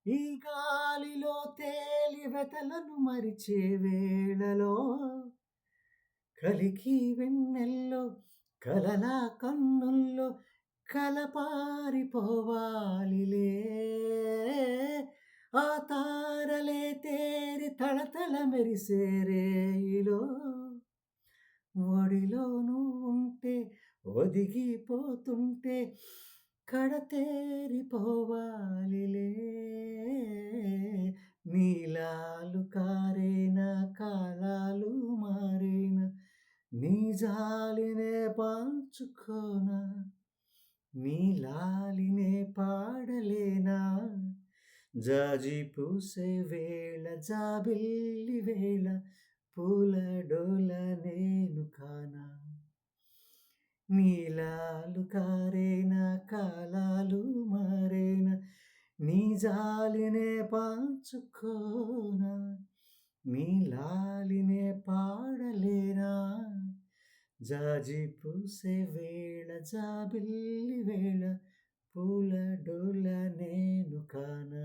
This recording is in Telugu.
ఈ గాలిలో తేలి వెతలను మరిచే వేళలో కలికి వెన్నెల్లో కలలా కన్నుల్లో కలపారిపోవాలిలే ఆ తారలే తేరి తళతళ మెరిసే రేయిలో ఒడిలో నువ్వుంటే ఒదిగిపోతుంటే కడతేరిపోవాలిలే నీలాలు కారేనా కాలాలు మారేనా నీ జాలినే పంచుకోనా నీ లాలినే పాడలేనా జాజి పూసే వేళ జాబిల్లి వేళ పూల డోల నేను కానా నీలాలు కారేనా కాలాలు మారేనా నీ జాలినే పంచుకోనా నీ లాలినే పాడలేనా జాజి పూసే వేళ జాబిల్లి వేళ పూల డోల నేను కానా